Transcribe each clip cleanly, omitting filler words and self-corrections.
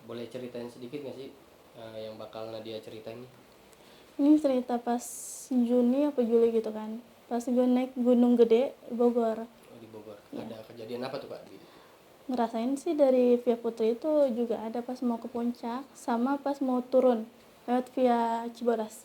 boleh ceritain sedikit nggak sih yang bakal Nadia ceritain nih? Ini cerita pas Juni apa Juli gitu kan. Pas gue naik Gunung Gede, Bogor. Oh, di Bogor. Ya. Ada kejadian apa tuh Kak? Ngerasain sih dari via Putri itu juga ada pas mau ke puncak sama pas mau turun lewat via Cibodas.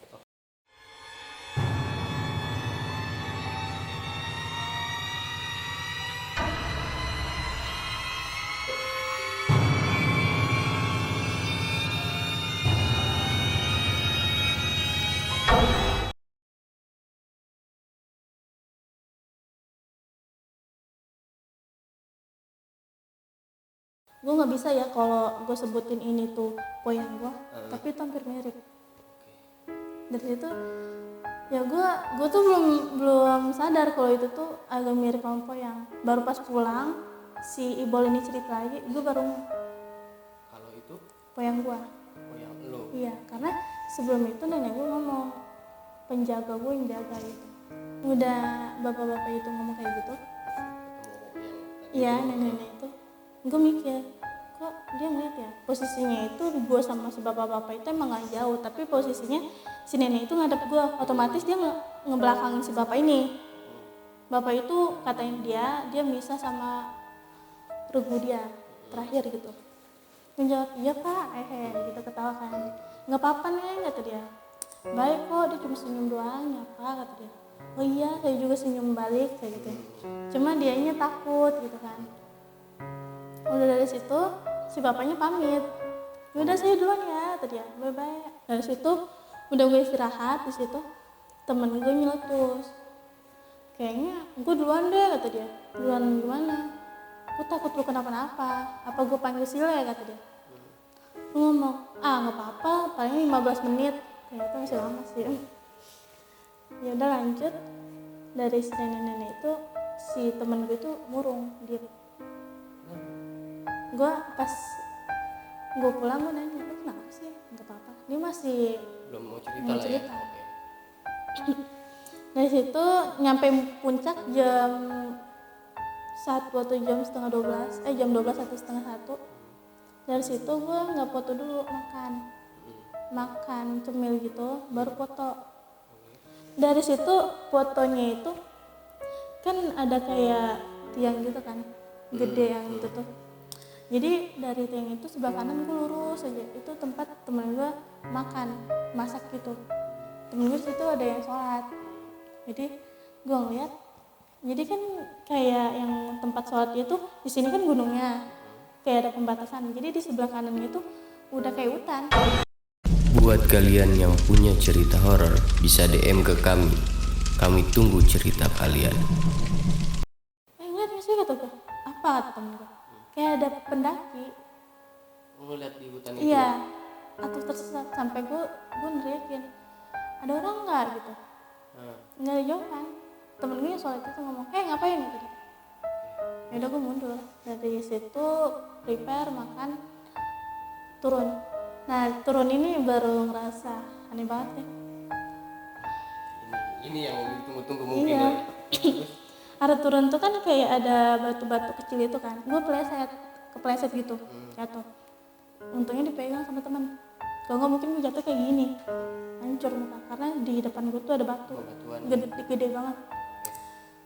Gue nggak bisa ya kalau gue sebutin ini tuh poyang gue, tapi itu hampir mirip. Dari situ ya gue tuh belum sadar kalau itu tuh agak mirip sama poyang. Baru pas pulang si Ibol ini cerita lagi, gue baru Kalau itu poyang gue. poyang lo. Iya, karena sebelum itu nenek gue ngomong, penjaga gue yang jaga itu. Udah bapak-bapak itu ngomong kayak gitu, iya nenek itu, gue mikir kok dia ngeliat ya, posisinya itu gue sama si bapak-bapak itu emang gak jauh, tapi posisinya si nenek itu ngadep gue, otomatis dia ngebelakangin si bapak ini. Bapak itu katanya dia bisa sama regu dia terakhir gitu. Menjawab iya kak, gitu ketawa kan, nggak apa-apa nih kata dia, baik kok, dia cuma senyum doang ya pak kata dia. Oh iya, saya juga senyum balik kayak gitu, cuma dianya takut gitu kan. Udah dari situ si bapaknya pamit, udah saya duluan ya kata dia, bye bye. Dari situ udah gue istirahat di situ, temen gue nyeletus, kayaknya gue duluan deh kata dia. Duluan gimana? Gue takut lu kenapa-napa, apa gue panggil Sile kata dia. Gue ngomong, nggak apa-apa, paling 15 menit, ternyata masih lama sih. Ya udah lanjut, dari si nenek-nenek itu si temen gue tuh murung diem. Gue pas gue pulang gue nanya, lu kenapa sih? Nggak apa-apa, dia masih Belum mau cerita lah ya. Oke. Dari situ nyampe puncak jam 1 atau jam setengah 12, jam 12 atau setengah 1. Dari situ gue nggak foto dulu, makan cemil gitu, baru foto. Dari situ fotonya itu kan ada kayak tiang gitu kan, gede yang gitu tuh. Jadi dari tiang itu sebelah kanan gue lurus aja, itu tempat temen gue masak gitu. Temen gue situ ada yang sholat. Jadi gue ngeliat, jadi kan kayak yang tempat sholat itu di sini kan gunungnya, kayak ada pembatasan. Jadi di sebelah kanannya itu udah kayak hutan. Buat kalian yang punya cerita horor bisa DM ke kami. Kami tunggu cerita kalian. Ngeliat gak sih kata gue, apa kata temen gue, kayak ada pendaki. Ngeliat di hutan itu? Iya, atau tersesat, sampai gue neriakin, ada orang nggak gitu. Nggak ada jawaban. Temen gue yang sholat itu ngomong, ngapain gitu dia. Ya udah gue mundur. Dari situ prepare makan, turun. Nah turun ini baru ngerasa aneh banget ya. Ini yang ditunggu-tunggu mungkin Iya. ya. Ada turun tuh kan kayak ada batu-batu kecil itu kan. Gue kepleset gitu, jatuh. Untungnya dipegang sama teman. Kalau nggak mungkin gue jatuh kayak gini, hancur muka. Karena di depan gue tuh ada batu, gede banget.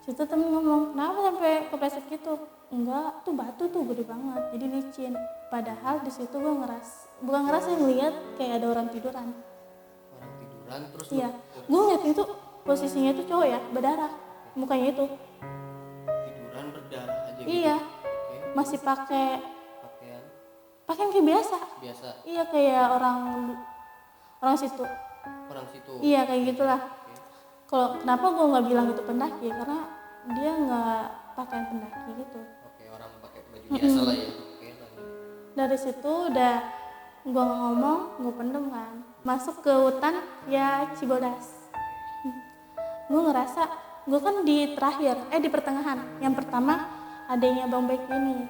Situ temen ngomong, kenapa sampai kepleset gitu? Enggak, tuh batu tuh gede banget, jadi licin. Padahal di situ gue bukan ngerasa, ngeliat kayak ada orang tiduran. Orang tiduran terus? Iya, gue ngeliat itu posisinya itu cowok ya, berdarah, mukanya itu. Tiduran berdarah aja gitu? Iya, masih pakai pakaian kayak biasa. Iya, kayak orang situ. Orang situ? Iya, kayak gitulah. Kalau kenapa gue nggak bilang itu pendaki, karena dia nggak pakaian pendaki gitu. Oke, orang pakai baju biasa lah ya. Oke, lanjut. Dari situ udah gue ngomong, gue pendem kan, masuk ke hutan ya Cibodas. Gue ngerasa gue kan di terakhir, di pertengahan. Yang pertama adanya Bang Bek ini,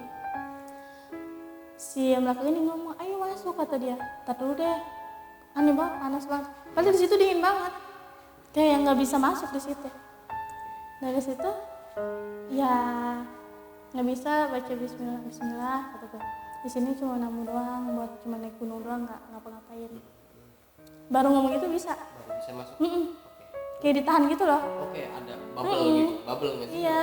si yang belakang ini ngomong, ayo masuk kata dia. Tar dulu deh, aneh banget, panas banget. Padahal di situ dingin banget, kayak nggak bisa masuk di situ. Dari situ ya nggak bisa baca Bismillah kata gue. di sini cuma namu doang, buat cuma naik gunung doang, nggak ngapa-ngapain. Baru ngomong itu bisa. Baru bisa masuk. Kayak ditahan gitu loh. Oke, ada bubble gitu, bubble gitu. Iya.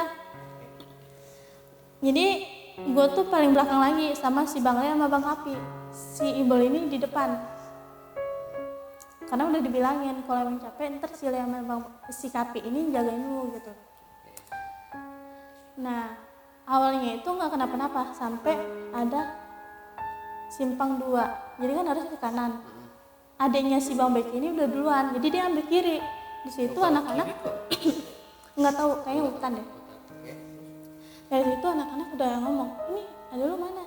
Jadi gue tuh paling belakang lagi sama si Bang Le sama Bang Kapi. Si Ibol ini di depan. Karena udah dibilangin kalau emang capek ntar si Le sama si Kapi ini jagain lu gitu. Nah awalnya itu nggak kenapa-napa sampai ada simpang 2. Jadi kan harus ke kanan. Adiknya si Bang Beki ini udah duluan, jadi dia ambil kiri. Di situ anak-anak nggak tahu, kayaknya hutan deh. Dari situ anak-anak udah ngomong, ini ada lu mana?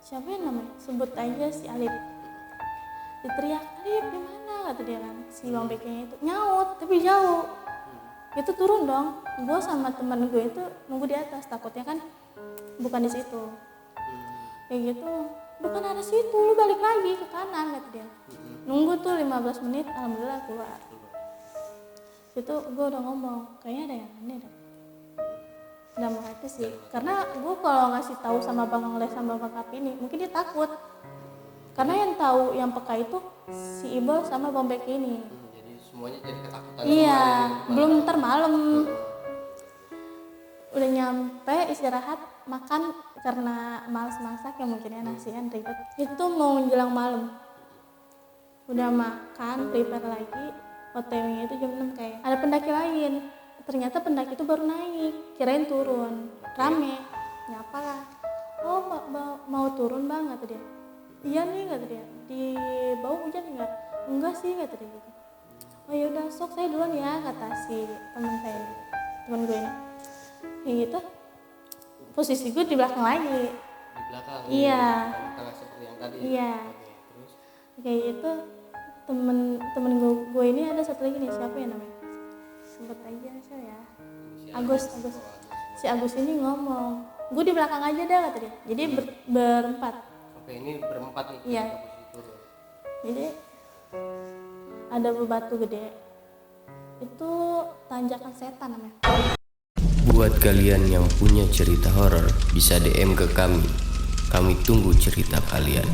Siapa yang namanya? Sebut aja si Alif. Diteriak, Alif di mana? Kata dia kan. Si Bang Bekinya itu nyaut, tapi jauh. Itu turun dong. Gue sama teman gue itu nunggu di atas, takutnya kan bukan di situ. Kayak gitu, bukan ada situ, lu balik lagi ke kanan, kata dia. Nunggu tuh 15 menit, alhamdulillah keluar. Situ gue udah ngomong, kayaknya ada yang aneh dah. Dalam hati sih, karena gue kalau ngasih tahu sama Bang Les sama Bang Kapi ini, mungkin dia takut. Karena yang tahu yang peka itu si Ibol sama Bang Beki ini. Jadi semuanya jadi ketakutan. Iya, belum ntar malam. Udah nyampe istirahat makan karena malas masak ya mungkinnya nasian ribet. Itu mau menjelang malam. Udah makan, prepare lagi. OTW-nya itu jam 6 kayak. Ada pendaki lain. Ternyata pendaki itu baru naik, kirain turun. Rame. Nyapa lah. Oh, mau turun Bang, kata dia. Iya nih, kata dia. Di bawah hujan enggak? Enggak sih, kata dia gitu. Oh yaudah, sok saya duluan ya, kata si temen saya ini. Temen gue ini. Kayak gitu. Posisi gue di belakang lagi. Di belakang. Iya. Di tengah seperti yang tadi. Iya. Oke, terus Kayak gitu. Temen gue ini ada satu lagi nih, siapa ya namanya? Sebut aja saya ya. Agus. Si Agus ini ngomong, gue di belakang aja dah, kata dia. Jadi berempat. Oke, ini berempat nih. Iya. Jadi ada bebatu gede. Itu tanjakan setan namanya. Buat kalian yang punya cerita horor, bisa DM ke kami. Kami tunggu cerita kalian.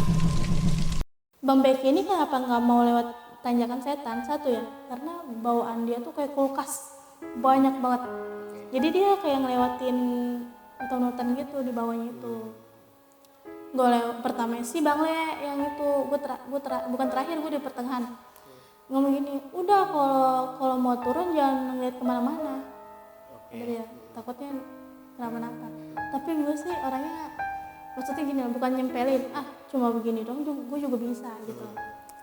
Bang Beki ini kenapa nggak mau lewat tanjakan setan? Satu ya, karena bawaan dia tuh kayak kulkas, banyak banget. Jadi dia kayak ngelewatin hutan-hutan gitu di bawahnya itu. Gue pertama sih Bang Le yang itu, bukan terakhir, gue di pertengahan. Ngomong gini, udah kalau mau turun jangan ngeliat kemana-mana. Kata dia, takutnya kenapa-napa. Tapi gue sih orangnya maksudnya gini, bukan nyempelin, cuma begini dong, gue juga bisa gitu.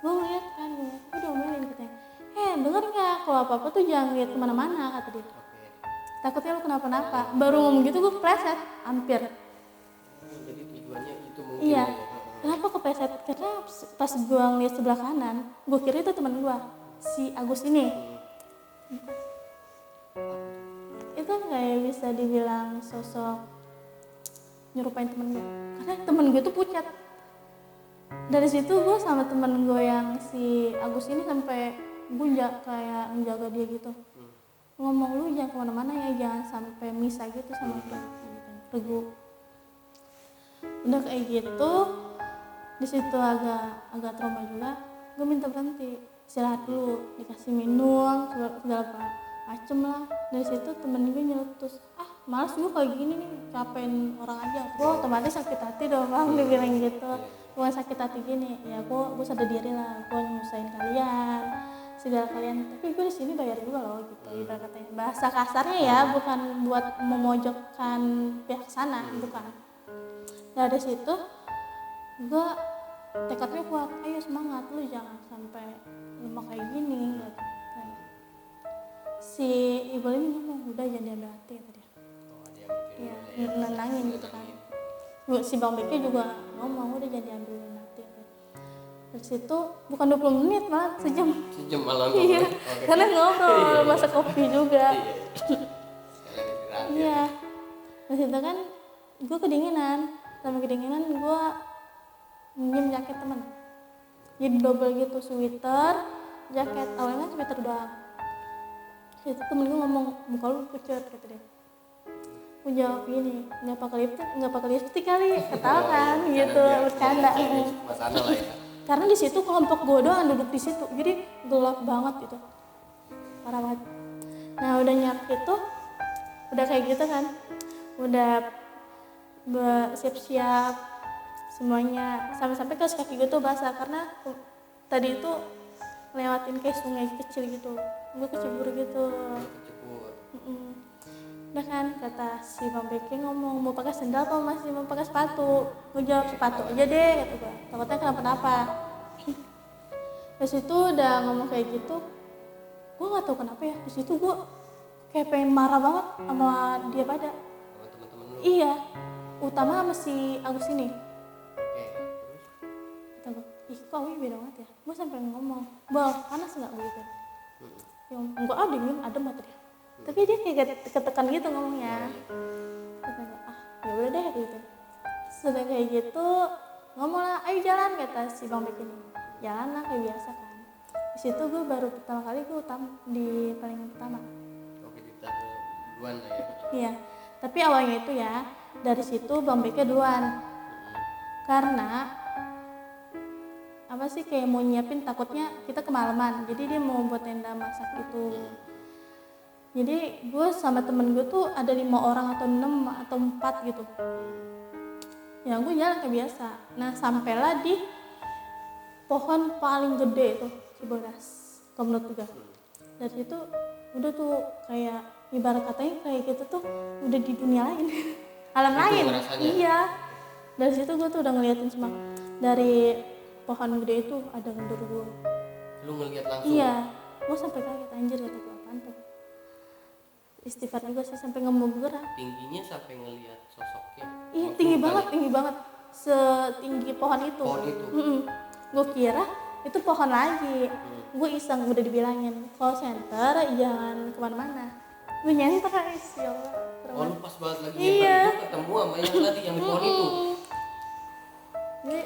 Gue ngeliat kan, gue diomelin katanya, denger nggak kalau apa-apa tuh jangan lihat kemana-mana, kata dia. Takutnya lu kenapa-napa. Baru ngomong gitu gue kepleset, hampir. Jadi tujuannya itu mungkin. Iya. Kenapa kepleset? Karena pas gue ngeliat sebelah kanan, gue kira itu teman gue, si Agus ini. Itu kayak bisa dibilang sosok nyerupain temen gue, karena temen gue tuh pucat. Dari situ gue sama temen gue yang si Agus ini sampai gue kayak menjaga dia gitu, ngomong lu jangan kemana-mana ya, jangan sampai misah gitu sama gue gitu. Udah kayak gitu, di situ agak trauma juga. Gue minta berhenti, istirahat dulu, dikasih minum segala macem lah. Dari situ temen gue nyeletus, males gue kayak gini nih, capein orang aja. Gue otomatis sakit hati dong Bang, dia bilang gitu. Gue sakit hati gini, ya gue sadar diri lah, gue nyusahin kalian, segala kalian. Tapi gue di sini bayar juga loh gitu, ibarat katanya. Bahasa kasarnya ya, bukan buat memojokkan pihak sana, bukan. Dari situ gue tekadnya kuat, ayo semangat, lu jangan sampai lemah kayak gini gitu. Si ibu ini ngomong, udah jangan diambil hati, kata dia. Iya, nenangin gitu kan. Si Bang Beki juga ngomong, udah jangan diambil hati. Dari situ bukan 20 menit malah sejam malam. Iya, karena ngobrol, masak kopi juga. Iya. Dari situ kan gue kedinginan, gue minjem jaket temen. Jadi double gitu, sweater, jaket. Awalnya sweater doang. Itu temen gue ngomong, muka lu pucat, kata dia. Gue jawab gini, nggak pakai lipstick kali, ketawa kan gitu, bercanda. Suasana lah ya. Karena di situ kelompok gue doang duduk di situ, jadi gelap banget gitu, parah banget. Nah udah nyampe tuh, udah kayak gitu kan, udah siap-siap semuanya, sampai-sampai kaos kaki gue tuh basah karena tadi itu lewatin kayak sungai kecil gitu, gue kecebur gitu. Udah kan, kata si Bang Beke ngomong, mau pakai sendal apa masih mau pakai sepatu? Gue jawab sepatu aja deh, kata gue, takutnya kenapa-napa. Terus itu udah ngomong kayak gitu, gue nggak tahu kenapa ya, di situ gue kayak pengen marah banget sama dia pada. Sama teman-teman lu. Iya, utama sama si Agus ini. Oke, Kata gue, ih kok Awi beda banget ya? Gue sampai ngomong, Bang, panas nggak begitu? Yang enggak ada, dingin, adem mata dia. Tapi dia kayak ketekan gitu ngomongnya. Kata gue, ya udah deh gitu. Sudah kayak gitu, ngomong lah, ayo jalan, kata si Bang Bek ini. Jalan lah kayak biasa kan. Di situ gue baru pertama kali gue di paling pertama. Oke, ditaruh duluan lah ya. Iya, tapi awalnya itu ya, dari situ Bang Beke duluan. Karena apa sih, kayak mau nyiapin, takutnya kita kemalaman, jadi dia mau buat tenda masak itu. Jadi gue sama temen gue tuh ada 5 orang atau 6 atau 4 gitu. Ya gue jalan kayak biasa. Nah sampailah di pohon paling gede itu Cibodas, Komnot juga. Dari situ udah tuh kayak ibarat katanya kayak gitu tuh udah di dunia lain, alam Itu lain. ngerasanya. Iya. Dari situ gue tuh udah ngeliatin semua. Dari pohon gede itu ada genderuwo. Lu ngeliat langsung? Iya. Gue sampai kaget, anjir, kata gue, apaan tuh. Istighfar juga sih, sampai nggak mau bergerak. Tingginya sampai ngeliat sosoknya? Iya, Maksud tinggi bukan banget, setinggi pohon itu. Pohon itu? Gue kira itu pohon lagi. Gue iseng, udah dibilangin call center jangan kemana-mana. Gue nyenter guys, ya Allah. Oh lu pas banget lagi Iya. nyamper itu ketemu sama yang tadi yang di pohon itu? Jadi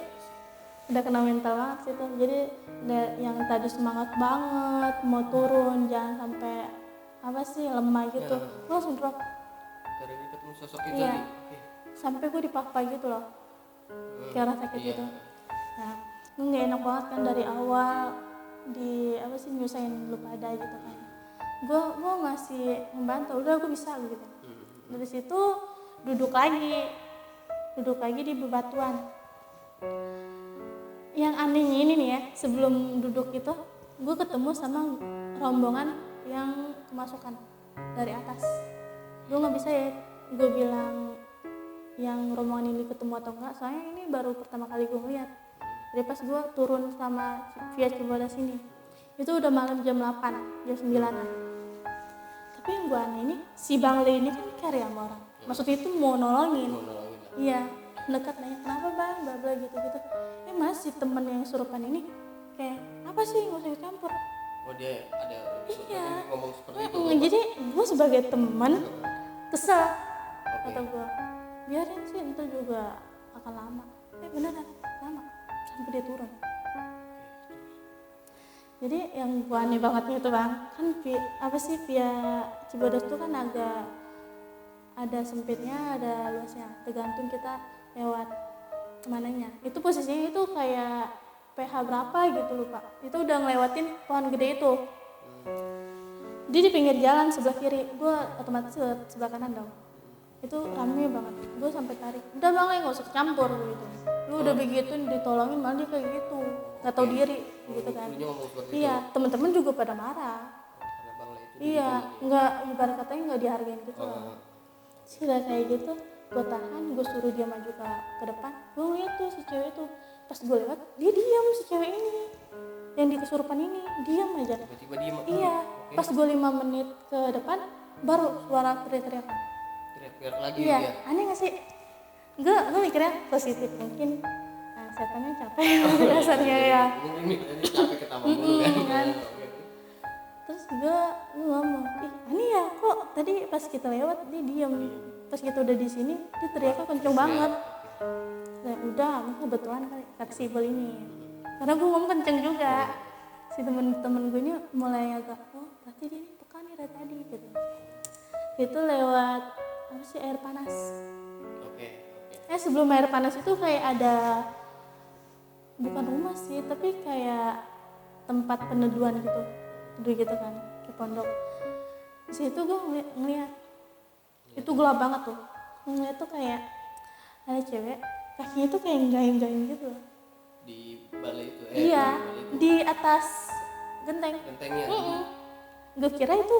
udah kena mental banget sih tuh. Jadi yang tadi semangat banget mau turun, jangan sampai apa sih lemah gitu, gue langsung drop. Gara-gara ketemu sosok itu Iya. tadi? Oke. Sampai gue dipapa gitu loh, kayak orang sakit Iya. gitu. Nah gue nggak enak banget kan dari awal di apa sih nyusahin lu pada gitu kan. Gue masih membantu, udah gue bisa gitu. Dari situ duduk lagi di bebatuan. Yang anehnya ini nih ya, sebelum duduk itu gue ketemu sama rombongan yang kemasukan dari atas. Gue nggak bisa ya gue bilang yang rombongan ini ketemu atau enggak, soalnya ini baru pertama kali gue ngeliat. Jadi pas gue turun sama via Cibodas ini, itu udah malam jam 8, jam 9-an. Tapi yang gue aneh ini, si Bang Le ini kan care ya sama orang, maksudnya itu mau nolongin. Iya, dekat nanya, kenapa Bang, bla bla gitu-gitu. Mas si temen yang surupan ini kayak, apa sih, nggak usah campur. Oh dia ada Iya. ngomong seperti itu? Jadi gue sebagai teman kesel, Oke. kata gue, biarin sih, itu juga akan lama. Beneran lama sampai dia turun. Jadi yang gue aneh bangetnya itu Bang, kan apa sih via Cibodas tuh kan agak ada sempitnya, ada luasnya, tergantung kita lewat mananya. Itu posisinya itu kayak PH berapa gitu lupa. Itu udah ngelewatin pohon gede itu. Dia di pinggir jalan sebelah kiri, gue otomatis sebelah kanan dong. Itu rame banget, gue sampai tarik, udah Bang, nggak usah campur gitu. Lu udah begitu ditolongin malah dia kayak gitu, nggak tahu diri gitu kan. Iya, teman-teman juga pada marah. Karena Bang Le itu Iya, nggak, ibarat katanya nggak dihargain gitu loh. Sudah kayak gitu, gue tahan, gue suruh dia maju ke depan. Gue ngeliat tuh si cewek itu, pas gue lewat dia diam, si cewek ini yang di kesurupan ini diam aja. tiba-tiba diem. Iya, pas gue 5 menit ke depan baru suara teriak-teriakan. Teriak-teriak lagi Iya, dia. aneh gak sih? Gue mikirnya positif, mungkin setannya capek dasarnya ya. Mungkin ini capek ketawa mulu kan. Terus gue ngomong, ih aneh ya, kok tadi pas kita lewat dia diam, pas kita udah di sini dia teriaknya kenceng banget. Nah, udah, mungkin kebetulan kali kata si Ibel ini, karena gue ngomong kenceng juga. Si temen-temen gue ini mulai agak, oh berarti dia ini peka nih dari tadi gitu. Itu lewat apa sih, air panas. Oke. Sebelum air panas itu kayak ada, bukan rumah sih, tapi kayak tempat peneduhan gitu, teduh gitu kan, di pondok. Di situ gue ngeliat itu gelap banget tuh. Ngeliat tuh kayak ada cewek, kakinya tuh kayak gayung-gayung gitu. Di balai itu. Iya, Di balai itu. di atas genteng. Gentengnya. Gue kira itu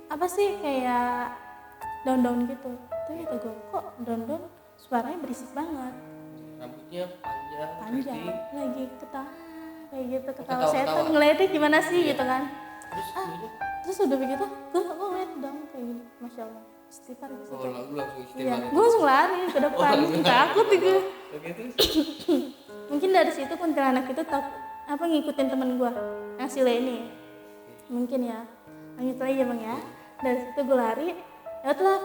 apa sih, kayak daun-daun gitu. Tapi kata gue, kok daun-daun suaranya berisik banget. Rambutnya Panjang, keriting. lagi ketawa kayak gitu, ketawa Ketawa-ketawa. setan, ngeliatnya gimana sih gitu kan. Terus Terus udah begitu, gue ngeliat dong kayak gini, masya Allah, istighfar gitu. lu langsung Iya, istighfar. gue langsung lari ke depan, takut gue. Oke, terus. Mungkin dari situ kuntilanak itu ngikutin temen gue yang si Le ini. Mungkin ya, lanjut lagi ya bang ya. Dari situ gue lari, lewatlah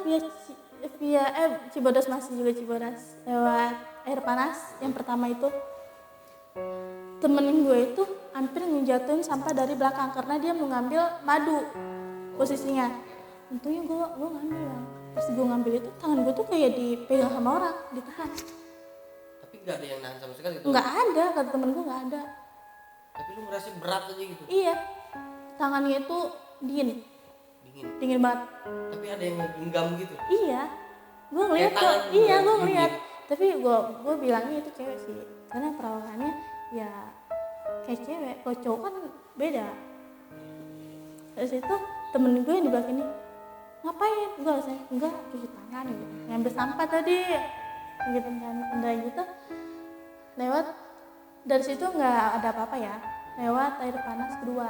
via Cibodas, masih juga Cibodas, lewat air panas yang pertama itu. Temen gue itu hampir ngejatuhin sampah dari belakang karena dia mau ngambil madu posisinya. Untungnya gue ngambil bang. Pas gue ngambil itu, tangan gue tuh kayak dipegang sama orang, ditahan. Tapi nggak ada yang nahan sama sekali itu. Nggak ada, kata temen gue nggak ada. Tapi lu ngerasa berat aja gitu. Iya, tangannya itu dingin banget. Tapi ada yang genggam gitu. Iya, gue ngeliat Kayak kok. tangan Iya, juga gue gigit. ngeliat. Tapi gue bilangnya itu cewek sih, karena perawakannya ya kayak cewek. Kalau cowok kan beda. Terus itu temen gue yang di belakang ini, ngapain? Gue alasannya enggak, cuci tangan gitu, ngambil sampah tadi gitu kan. Udah gitu lewat dari situ nggak ada apa-apa ya, lewat air panas kedua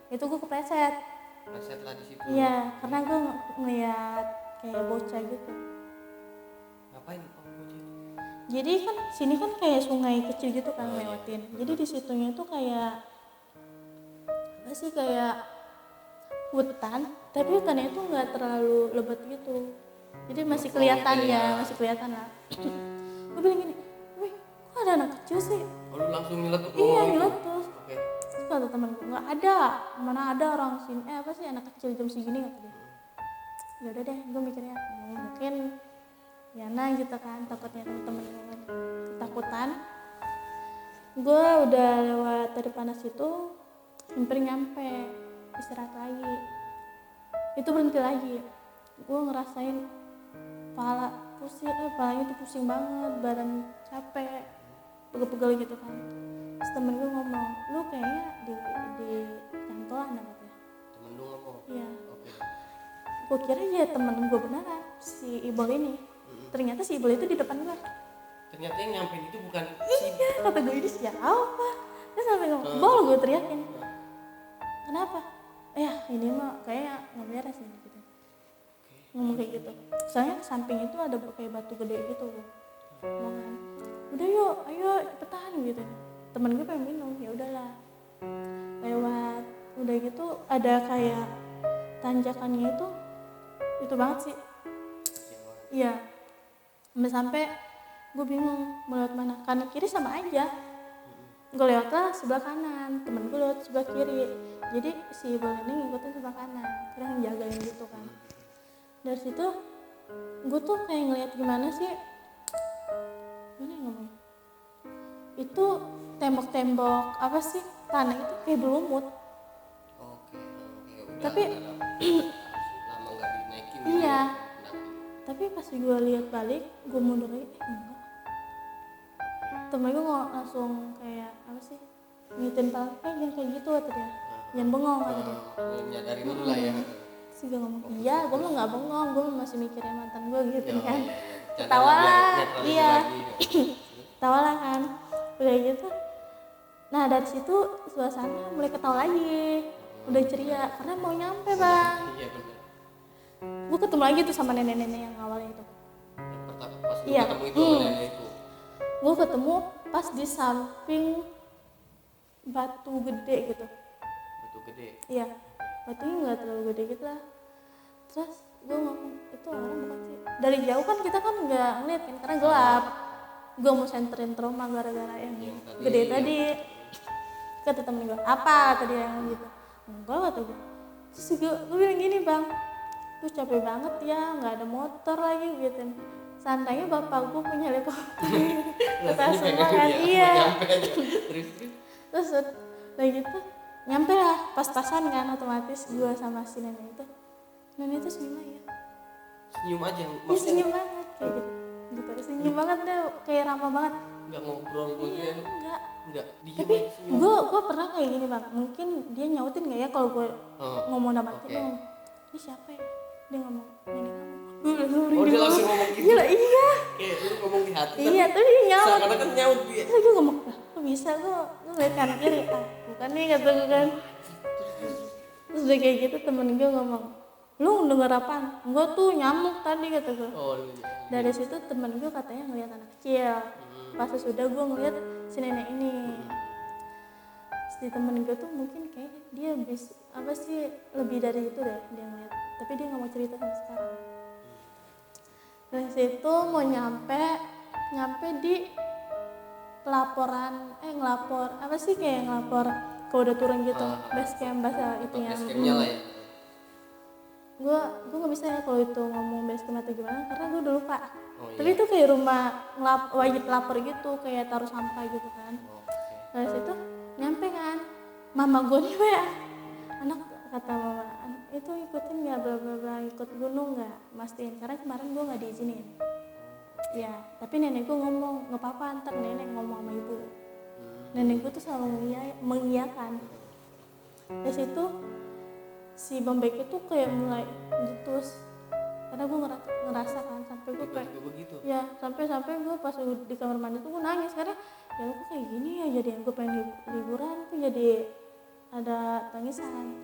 itu gue kepleset. Preset lah di situ. Iya, karena gue ngeliat kayak bocah gitu. Ngapain? Oh, bocah. Jadi kan sini kan kayak sungai kecil gitu kan lewatin. Jadi di situnya itu kayak apa sih, kayak hutan, tapi hutannya itu nggak terlalu lebat gitu. Jadi masih kelihatan gitu ya. masih kelihatan lah. Gue bilang gini, wih, kok ada anak kecil sih? Oh, lu langsung nyeletuk Iya, ngomong itu? nyeletus. Oke. Terus kata temen gue, nggak ada, mana ada orang sini, apa sih anak kecil jam segini, kata dia. Ya udah deh, gue mikirnya mungkin Yana gitu kan, takutnya temen-temen gue ketakutan. Gue udah lewat dari panas itu, hampir nyampe, istirahat lagi. Itu berhenti lagi. Gue ngerasain palanya tuh pusing banget, badan capek, pegel-pegel gitu kan. Terus temen gue ngomong, lu kayaknya di cantolan katanya. Temen lu ngomong? Iya. Oke. Gue kira ya temen gue beneran, si Ibol ini. Ternyata si Ibol itu di depan gue. Ternyata yang nyampein itu bukan Iya, kata gue, ini siapa? Dia sampai ngomong, Bol, gue teriakin. Kenapa? Ini mah kayaknya nggak beres nih gitu. Ngomong kayak gitu. Soalnya samping itu ada kayak batu gede gitu. Ngomong, udah yuk, ayo cepetan gitu. Temen gue pengen minum, ya udahlah. Lewat, udah gitu ada kayak tanjakannya itu banget sih. Iya. Sampai gue bingung mau lewat mana, kanan kiri sama aja. Gue lewatlah sebelah kanan, temen gue lewat sebelah kiri. Jadi si Ibol ini ngikutin sebelah kanan, karena ngejagain gitu kan. Dari situ gue tuh kayak ngeliat gimana sih, gimana ya ngomong, itu tembok-tembok apa sih, tanah itu kayak berlumut. Oke. Udah, Tapi lama nggak dinaikin. iya. Gitu. Tapi pas gue lihat balik, gue mundur lagi, enggak. Temen gue langsung kayak apa sih, ngitin pala, jangan kayak gitu kata dia, jangan bengong kata dia. Nyadarin dulu lah ya. Terus gue ngomong, iya gue mah nggak bengong, gue masih mikirin mantan gue gitu kan. Iya. Ketawa lah, iya. Lagi. Ketawa lah kan, udah gitu. Nah dari situ suasana mulai ketawa lagi, udah ceria karena mau nyampe bang. Iya benar. Gue ketemu lagi tuh sama nenek-nenek yang awalnya itu. Yang pertama pas lu Iya. ketemu itu sama nenek itu. Gue ketemu pas di samping batu gede gitu. Batu gede. Iya, batunya nggak terlalu gede gitu lah. Terus gue ngomong, itu orang bukan sih. Dari jauh kan kita kan nggak ngeliat kan karena gelap. Gue mau senterin trauma gara-gara yang gede tadi. Kata temen gue, apa tadi yang gitu? Enggak kata gue. Terus gue bilang gini bang, tuh capek banget ya, nggak ada motor lagi gitu. Santainya bapak gue punya helikopter. Kita semua kan, iya. Terus udah gitu nyampe lah pas-pasan kan, otomatis gue sama si nenek itu senyum aja. Senyum aja Dia senyum banget kayak gitu senyum banget deh, kayak ramah banget. nggak ngobrol Iya, gitu. enggak. Diem Tapi aja, senyum. gue pernah kayak gini bang, mungkin dia nyautin nggak ya kalau gue ngomong nama oke. dia, ini siapa ya? Dia ngomong nenek kamu. Oh dia langsung ngomong gitu. Gila, iya. Kayak lu ngomong di hati. Iya, tapi dia nyaut. Seakan-akan nyaut dia. Terus gue ngomong, lah kok bisa, gue ngeliat kanan kiri, bukan nih kata gue kan. Terus udah kayak gitu temen gue ngomong, lu denger apaan? Gue tuh nyamuk tadi kata gue. Oh lu. Dari situ temen gue katanya ngeliat anak kecil. Pas sudah gue ngeliat si nenek ini. Si temen gue tuh mungkin kayak dia apa sih lebih dari itu deh dia ngeliat. Tapi dia nggak mau cerita sampai sekarang. Dari situ mau nyampe di pelaporan, ngelapor apa sih kayak ngelapor kalau udah turun gitu, base camp bahasa itu yang. Base campnya lah ya. Gue nggak bisa ya kalau itu ngomong base camp atau gimana karena gue udah lupa. Oh, iya. Tapi itu kayak rumah wajib lapor gitu, kayak taruh sampah gitu kan. Dari situ nyampe kan, mama gue nih WA, anak kata mama itu ikutin nggak bla bla bla, ikut gunung nggak, mastiin karena kemarin gue nggak diizinin. Ya, tapi nenek gue ngomong nggak apa-apa, ntar nenek ngomong sama ibu. Nenek gue tuh selalu mengiyakan. Dari situ si Bang Beke tuh kayak mulai jetus, karena gue ngerasa kan sampai gue kayak begitu. ya sampai gue pas di kamar mandi tuh gue nangis karena ya kok kayak gini ya, jadi gue pengen liburan tuh jadi ada tangisan.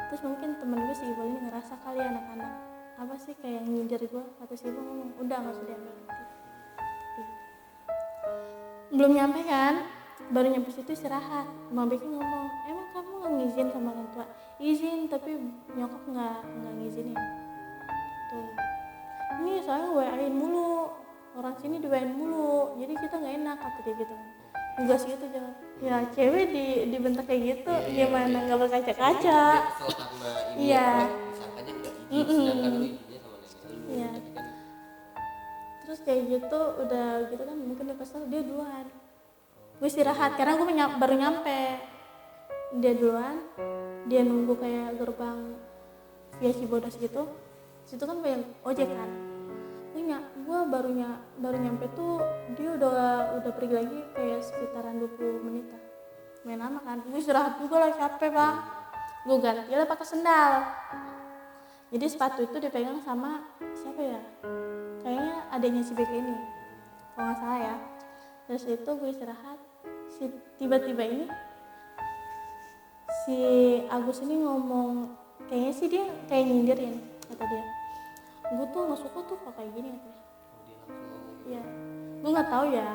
Terus mungkin temen gue si Ibu ini ngerasa kali anak-anak apa sih kayak nyindir gue, kata si Ibu ngomong udah nggak usah diambil nanti. Belum nyampe kan, baru nyampe situ istirahat. Bang Beki ngomong, emang kamu nggak ngizin sama orang tua? Izin, tapi nyokap nggak ngizinin. Tuh, ini soalnya WA-in mulu, orang sini di WA-in mulu, jadi kita nggak enak kata dia gitu. Enggak sih itu jangan. Ya cewek dibentak kayak gitu, gimana nggak berkaca-kaca? Dia kesel karena ini. Iya. Disangkanya nggak izin, sedangkan lu izinnya sama nenek lu. Iya. Tapi kan Terus kayak gitu udah gitu kan mungkin dia kesel, dia duluan. Gue istirahat karena gue baru nyampe. Dia duluan, dia nunggu kayak gerbang via Cibodas gitu. Situ kan banyak ojek kan. Gue baru nyampe tuh dia udah pergi lagi kayak sekitaran 20 menit lah. Main lama kan. Gue istirahat juga lah, capek bang. Gue ganti lah pakai sendal. Jadi sepatu itu dipegang sama siapa ya? Kayaknya adanya si Beke ini, kalau nggak salah ya. Terus itu gue istirahat, tiba-tiba ini si Agus ini ngomong, kayaknya sih dia kayak nyindirin, kata dia. Gue tuh nggak suka tuh kok kayak gini katanya. dia langsung ngomong gitu. Iya, gue nggak tahu ya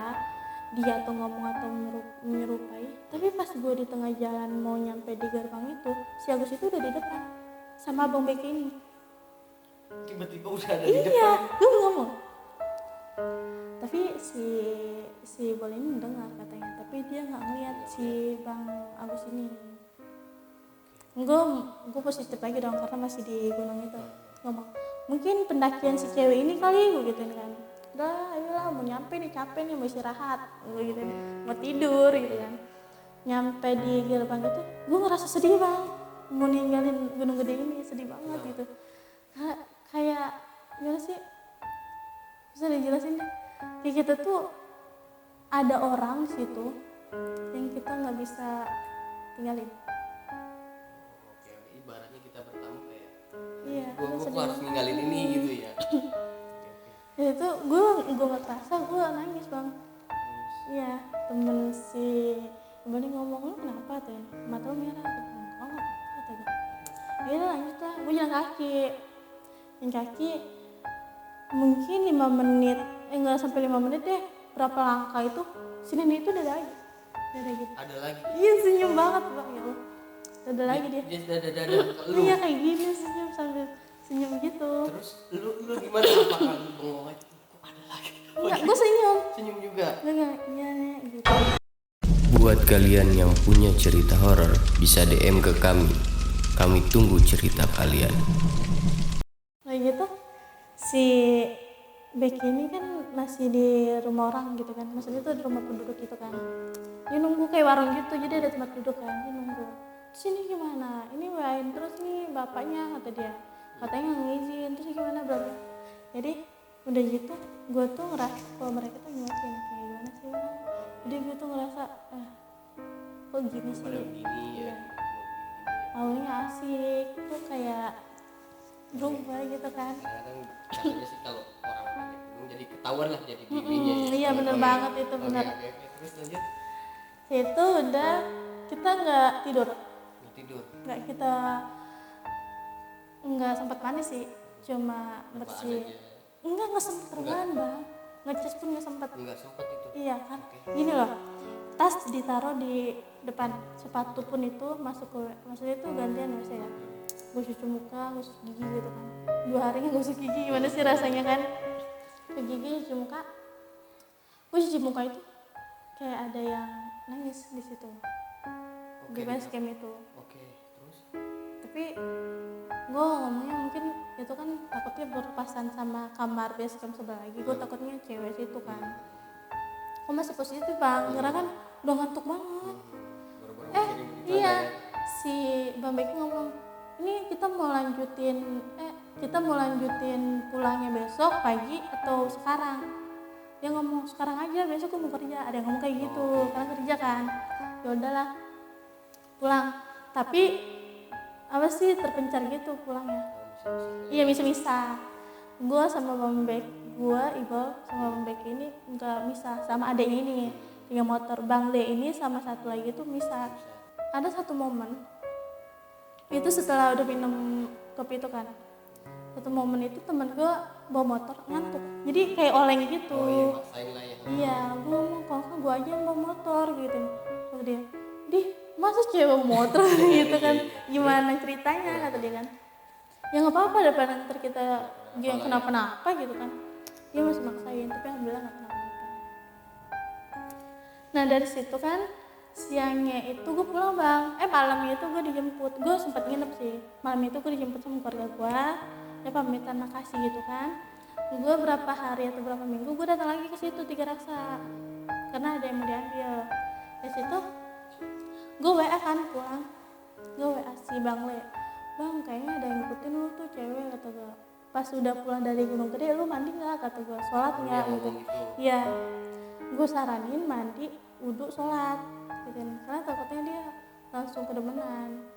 dia tuh ngomong atau menyerupai. Tapi pas gue di tengah jalan mau nyampe di gerbang itu, si Agus itu udah di depan sama Bang Beke ini. Tiba-tiba udah ada di depan. Iya, gue ngomong. Tapi si Bol ini dengar katanya, tapi dia nggak ngeliat si Bang Agus ini. Gue positif lagi dong karena masih di gunung itu. Ngomong, mungkin pendakian si cewek ini kali, gue gituin kan. Udah, ayolah mau nyampe nih, capek nih, mau istirahat, gue gituin, mau tidur gitu kan. Nyampe di gerbang itu, gue ngerasa sedih bang, mau ninggalin Gunung Gede ini, sedih banget gitu. Kayak gimana sih, bisa dijelasin deh, kayak kita tuh ada orang di situ yang kita nggak bisa tinggalin. Oke, ibaratnya kita bertamu kayak Iya, gue harus ninggalin ini gitu ya. Ya itu gue nggak terasa, gue nangis bang. Iya, temen si Bani ngomong, lu kenapa tuh? Mata lu merah. Oh nggak apa-apa tadi. Ya lanjut lah, gue jalan kaki mungkin 5 menit, nggak sampai 5 menit deh, berapa langkah itu si nenek itu udah lagi gitu. Ada lagi. Iya senyum banget bang, ya Allah, udah lagi dia. Dia dada lu. Iya kayak gini senyum sambil senyum gitu. Terus lu gimana, apakah lu bengong aja? Kok ada lagi? Enggak, gue senyum. Senyum juga. Enggak, iya nih gitu. Buat kalian yang punya cerita horor bisa DM ke kami. Kami tunggu cerita kalian. Kayak gitu si Becky ini kan masih di rumah orang gitu kan, maksudnya tuh di rumah penduduk gitu kan. Dia nunggu kayak warung gitu, jadi ada tempat duduk kan, dia nunggu. Terus ini gimana, ini wain terus nih bapaknya, kata dia katanya nggak ngizin, terus gimana bro. Jadi udah gitu gue tuh ngerasa kalau mereka tuh nyuapin kayak gimana sih bang. Jadi gue tuh ngerasa kok gini sih. Iya. Awalnya asik tuh kayak berubah gitu kan. Kadang-kadang katanya sih kalau orang pakai kerudung jadi ketahuan lah jadi bibinya. Iya bener banget itu bener. Oke. Terus lanjut. Itu udah kita nggak tidur, Nggak tidur. nggak sempat mandi sih, cuma bersih. Nggak sempet rebahan bang, ngecas pun nggak sempet. Nggak sempat itu. Iya kan, gini loh, tas ditaruh di depan, sepatu pun itu masuk ke, maksudnya itu gantian biasa ya. Gue cuci muka, gosok gigi gitu kan. 2 hari nggak gosok gigi, gimana sih rasanya kan? Ke gigi cuci muka, gue cuci muka itu kayak ada yang nangis di situ, di base camp itu. Oke, terus? Tapi gue ngomongnya mungkin itu kan takutnya berpasan sama kamar base camp sebelah lagi, gue takutnya cewek situ kan. Gue masih positif bang, karena kan udah ngantuk banget. Iya, si Bang Becky ngomong, ini kita mau lanjutin pulangnya besok pagi atau sekarang. Dia ngomong sekarang aja, besok gue mau kerja. Ada yang ngomong kayak gitu, karena kerja kan. Ya udahlah, pulang. Tapi apa sih terpencar gitu pulangnya. Iya misah-misah. Gue sama Bang Becky, Iqbal sama Bang Becky ini nggak misah, sama adeknya ini punya motor. Bang Le ini sama satu lagi tuh misah. Ada satu momen itu setelah udah minum kopi itu kan, satu momen itu temen gue bawa motor ngantuk, jadi kayak oleng gitu. Maksain lah ya. Iya, gue ngomong kalau gue aja yang bawa motor gitu. Kata dia, masa cewek bawa motor gitu kan, gimana ceritanya, kata dia kan. Ya nggak apa-apa daripada ntar kita yang kenapa-napa gitu kan. Dia masih maksain, tapi alhamdulillah nggak kenapa-napa. Nah dari situ kan siangnya itu gue pulang bang, malamnya itu gue dijemput. Gue sempat nginep sih, malam itu gue dijemput sama keluarga gue. Dia pamitan makasih gitu kan. Gue berapa hari atau berapa minggu gue datang lagi ke situ Tiga Raksa karena ada yang mau diambil. Di situ gue WA kan pulang, gue WA si Bang Le, bang kayaknya ada yang ngikutin lu tuh cewek, kata gue. Pas udah pulang dari Gunung Gede, lu mandi nggak, kata gue, sholat nggak gitu. Iya, gue saranin mandi, wudhu, sholat gitu. Karena takutnya dia langsung kedemenan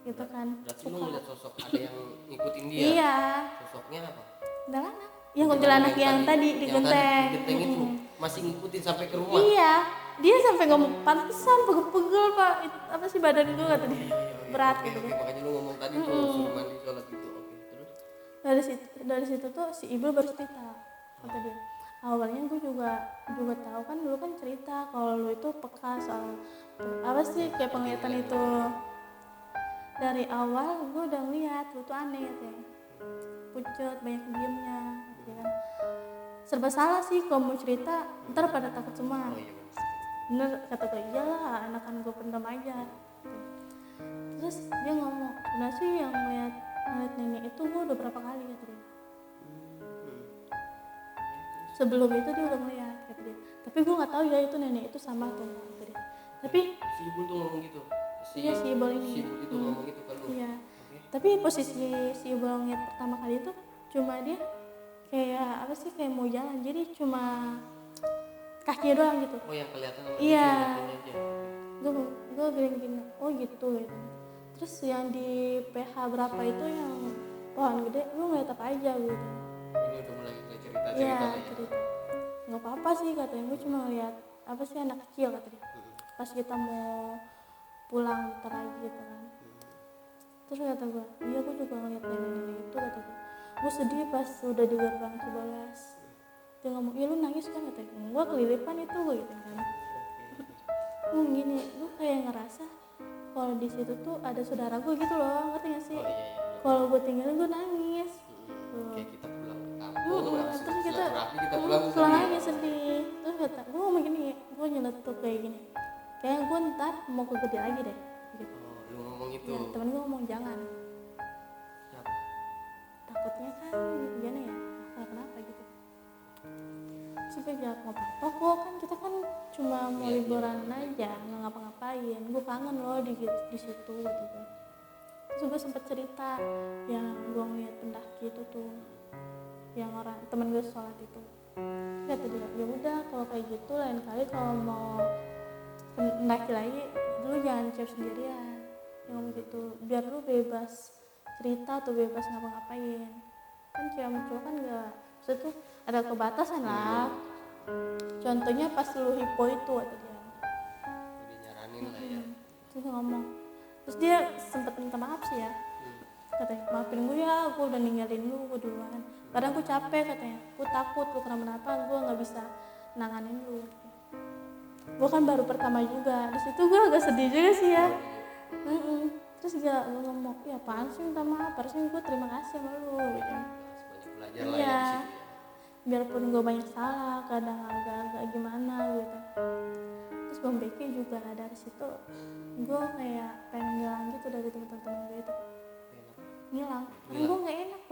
gitu kan. Berarti lu ngeliat sosok ada yang ngikutin dia? Iya. Sosoknya apa? Kuntilanak. Yang kuntilanak yang tadi di genteng. Di genteng itu masih ngikutin sampai ke rumah? Iya. Dia sampai ngomong, pantesan pegel-pegel pak, apa sih badan gue, kata dia. Berat gitu kan. Makanya lu ngomong tadi tuh suruh mandi sholat gitu. Oke, terus? Dari situ tuh si Ibu baru cerita, kata dia. Awalnya gue juga tahu kan, dulu kan cerita kalau lu itu peka soal apa sih kayak penglihatan itu. Dari awal gue udah ngeliat lu tuh aneh ya, pucet, banyak diemnya, ya kan. Serba salah sih kalau mau cerita, ntar pada takut semua. Bener, kata gue, iyalah anakan gue pendam aja. Terus dia ngomong, nah sih yang ngeliat nenek itu gue udah berapa kali, kata dia. Sebelum itu dia udah ngeliat, kata dia. Tapi gue nggak tahu ya itu nenek itu sama atau enggak, kata dia. Tapi si Ibu tuh ngomong gitu. Iya si Ibu ini. Si Ibu itu ngomong gitu kan lu. Iya. Tapi posisi si Ibu ngeliat pertama kali itu cuma dia kayak apa sih, kayak mau jalan, jadi cuma kakinya doang gitu. Oh yang kelihatan sama iya. Dia. Gue gini, oh gitu gitu. Terus yang di PH berapa itu yang pohon gede, lu ngeliat apa aja gitu. Ini udah mulai cerita Iya, lah ya. cerita. Nggak apa-apa sih katanya, gue cuma lihat apa sih anak kecil, kata dia. Pas kita mau pulang ntar lagi gitu kan. Terus kata gue, iya gue juga ngeliat nenek-nenek itu, kata gue. Gue sedih pas udah di gerbang 11. Dia ngomong, iya lu nangis kan, katanya. Gue kelilipan itu, gue gitu kan. Gini, gue kayak ngerasa kalau di situ tuh ada saudara gue gitu loh, ngerti gak sih? Oh, iya. Kalau gue tinggalin gue nangis. Kayak kita pulang ke kampung, Terus kita pulang lagi sedih. Terus kata gue ngomong gini, gue nyeletuk kayak gini, kayak gue ntar mau ke Gede lagi deh gitu. lu ngomong itu. Ya, temen gue ngomong jangan. Kenapa? Takutnya kan gimana ya, kenapa gitu. Terus gue bilang nggak apa-apa kok, kan kita kan cuma mau Iya, liburan iya. aja, nggak ngapa-ngapain. Gue kangen loh di situ gitu. Terus gue sempet cerita yang gue ngeliat pendaki itu tuh, yang orang temen gue sholat itu. Kata dia, ya udah kalau kayak gitu lain kali kalau mau pendaki lagi lu jangan cewek sendirian. Yang ngomong gitu, biar lu bebas cerita atau bebas ngapa-ngapain. Kan cewek sama cowok kan nggak, maksudnya tuh ada kebatasan lah. Contohnya pas lu hipo itu kata dia. Udah nyaranin lah ya. Terus dia ngomong, terus dia sempet minta maaf sih ya, katanya maafin gue ya, gue udah ninggalin lu, gue duluan karena gue capek, katanya gue takut lu kenapa-napa, gue nggak bisa nanganin lu. Gue kan baru pertama juga, di situ gue agak sedih juga sih ya. Terus dia ngomong, ya apaan sih minta maaf, harusnya gue terima kasih sama lu gitu. Banyak belajar lah ya Iya, di situ ya. biarpun gue banyak salah, kadang agak-agak gimana gitu. Terus Bang Beki juga dari situ gue kayak pengen ngilang gitu dari teman-teman gue itu. Ngilang, karena gue nggak enak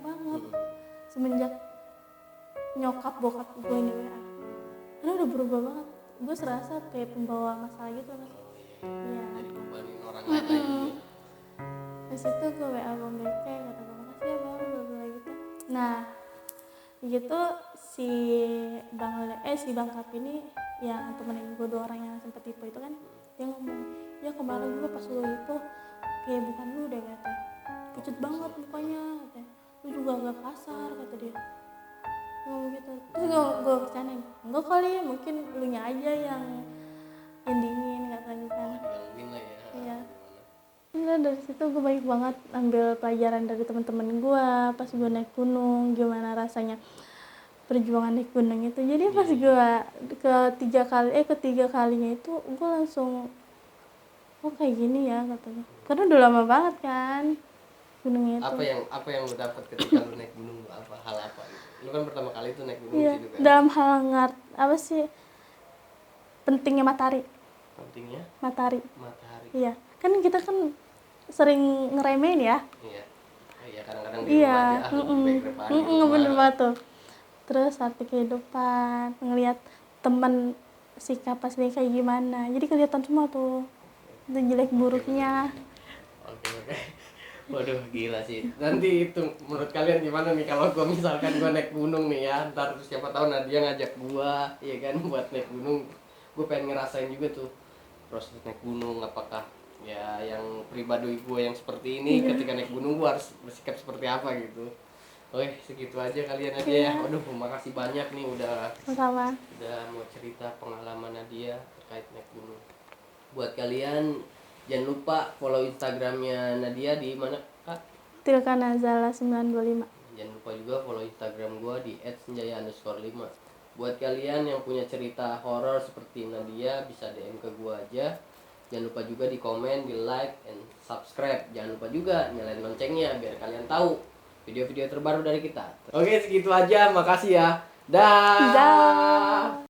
banget semenjak nyokap bokap gue ini WA, karena udah berubah banget. Gue serasa kayak pembawa masalah gitu kan. Iya. Jadi bebanin orang lain lagi. Terus itu gue WA Bang Beki, kata gue makasih ya bang, bla gitu. Nah gitu si Bang Kap ini yang temenin gue 2 orang yang sempet hipo itu kan, dia ngomong, ya kemarin gue pas lu hipo kayak bukan lu deh, katanya pucet banget mukanya, katanya lu juga agak kasar, kata dia ngomong gitu. Terus gue bercandain, enggak kali, mungkin lu nya aja yang dingin, katanya kan. Digangguin lah ya. Iya. Enggak, dari situ gue banyak banget ambil pelajaran dari teman-teman gue pas gue naik gunung, gimana rasanya perjuangan naik gunung itu. Jadi pas gue ketiga kalinya itu gue langsung, oh kayak gini ya, katanya, karena udah lama banget kan gunung itu. Apa yang lu dapat ketika lu naik gunung? Hal apa gitu? Lu kan pertama kali tuh naik gunung Iya, di situ kan. dalam hal apa sih pentingnya matahari. Matahari. Iya, kan kita kan sering ngeremehin ya. Iya. Oh iya, kadang-kadang di Iya, rumah aja baik rebahan. bener banget tuh. Terus arti kehidupan, ngelihat teman sikap asli kayak gimana, jadi kelihatan semua tuh itu jelek buruknya. Oke. Waduh, gila sih. Nanti itu menurut kalian gimana nih kalau gua misalkan gua naik gunung nih ya, ntar siapa tahu Nadia ngajak gua, ya kan, buat naik gunung. Gua pengen ngerasain juga tuh proses naik gunung, apakah ya yang pribadi gue yang seperti ini ketika naik gunung gue harus bersikap seperti apa gitu. Oke, segitu aja kalian aja ya. Waduh, makasih banyak nih udah mau cerita pengalaman Nadia terkait naik gunung. Buat kalian jangan lupa follow Instagramnya Nadia di mana, Kak? Tilkanazala 925. Jangan lupa juga follow Instagram gue di @senjaya_5. Buat kalian yang punya cerita horor seperti Nadia bisa DM ke gue aja. Jangan lupa juga di komen, di like, and subscribe. Jangan lupa juga nyalain loncengnya biar kalian tahu video-video terbaru dari kita. Oke, segitu aja. Makasih ya. Dah.